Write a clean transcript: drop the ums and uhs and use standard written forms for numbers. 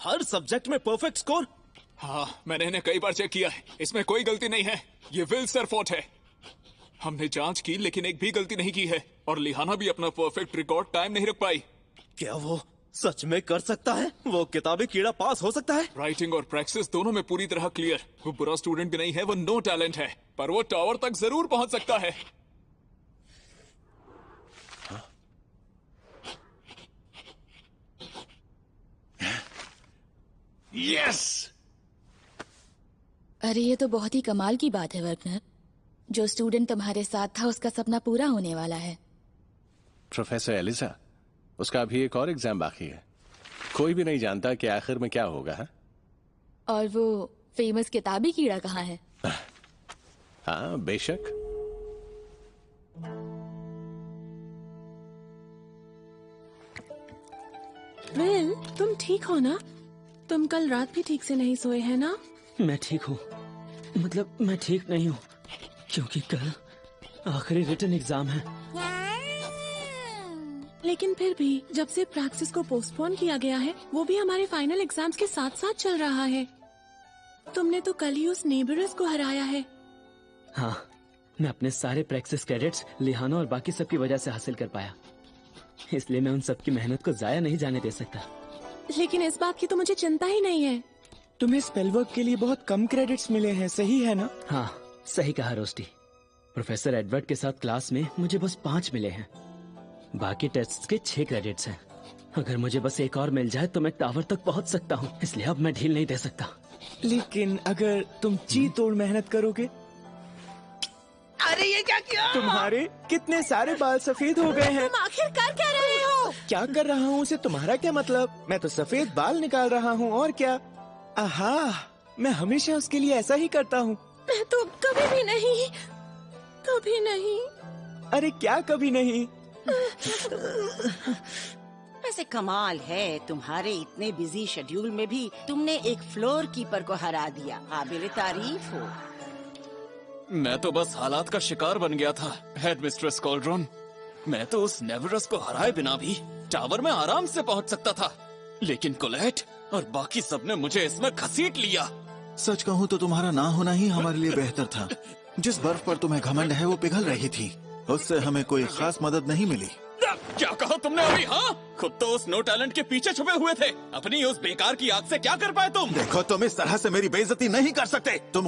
हर subject में perfect score. हाँ, मैंने इन्हें कई बार चेक किया है, इसमें कोई गलती नहीं है। ये विल सर फॉल्ट है। हमने जांच की लेकिन एक भी गलती नहीं की है, और लिहाना भी अपना परफेक्ट रिकॉर्ड टाइम नहीं रख पाई। क्या वो सच में कर सकता है? वो किताबी कीड़ा पास हो सकता है? राइटिंग और प्रैक्टिस दोनों में पूरी तरह क्लियर। वो बुरा स्टूडेंट भी नहीं है, वो नो टैलेंट है, पर वो टावर तक जरूर पहुंच सकता है। यस! अरे ये तो बहुत ही कमाल की बात है वर्कनर। जो स्टूडेंट तुम्हारे साथ था उसका सपना पूरा होने वाला है। प्रोफेसर एलिजा, उसका अभी एक और एग्जाम बाकी है। कोई भी नहीं जानता कि आखिर में क्या होगा। है? और वो फेमस किताबी कीड़ा कहाँ है? हाँ, बेशक। विल, तुम ठीक हो ना? तुम कल रात भी ठीक से नहीं सोए हैं ना? मैं ठीक हूँ। मतलब मैं ठीक नहीं हूँ, क्योंकि कल आखिरी रिटन एग्जाम है। लेकिन फिर भी जब से प्रैक्टिस को पोस्टपोन किया गया है, वो भी हमारे फाइनल एग्जाम्स के साथ साथ चल रहा है। तुमने तो कल ही उस नेबरस को हराया है। हाँ, मैं अपने सारे प्रैक्टिस क्रेडिट्स लिहाना और बाकी सबकी वजह से हासिल कर पाया, इसलिए मैं उन सबकी मेहनत को जाया नहीं जाने दे सकता। लेकिन इस बात की तो मुझे चिंता ही नहीं है। तुम्हें स्पेल वर्क के लिए बहुत कम क्रेडिट्स मिले हैं, सही है ना? हाँ, सही कहा रोस्टी। प्रोफेसर एडवर्ड के साथ क्लास में मुझे बस 5 मिले हैं। बाकी टेस्ट्स के 6 क्रेडिट्स हैं। अगर मुझे बस एक और मिल जाए तो मैं टावर तक पहुंच सकता हूँ, इसलिए अब मैं ढील नहीं दे सकता। लेकिन अगर तुम जी तोड़ मेहनत करोगे? अरे ये क्या किया? तुम्हारे कितने सारे बाल सफेद हो गए हैं। तुम आखिर कर क्या रहे हो? क्या कर रहा हूँ उसे तुम्हारा क्या मतलब? मैं तो सफेद बाल निकाल रहा हूँ, और क्या। आहा, मैं हमेशा उसके लिए ऐसा ही करता हूँ। मैं तो कभी भी नहीं, कभी नहीं। अरे क्या कभी नहीं? वैसे कमाल है, तुम्हारे इतने बिजी शेड्यूल में भी तुमने एक फ्लोर कीपर को हरा दिया। काबिल तारीफ हो। मैं तो बस हालात का शिकार बन गया था, हेड मिस्ट्रेस कॉल्ड्रॉन। मैं तो उस नेवरस को हराए बिना भी टावर में आराम से पहुंच सकता था, लेकिन कोलेट और बाकी सबने मुझे इसमें घसीट लिया। सच कहूँ तो तुम्हारा ना होना ही हमारे लिए बेहतर था। जिस बर्फ पर तुम्हें घमंड है वो पिघल रही थी, उससे हमें कोई खास मदद नहीं मिली। क्या कहा तुमने अभी? हाँ, खुद तो उस नो टैलेंट के पीछे छुपे हुए थे। अपनी उस बेकार की आग से क्या कर पाए तुम? देखो, तुम इस तरह से मेरी बेइज्जती नहीं कर सकते। तुम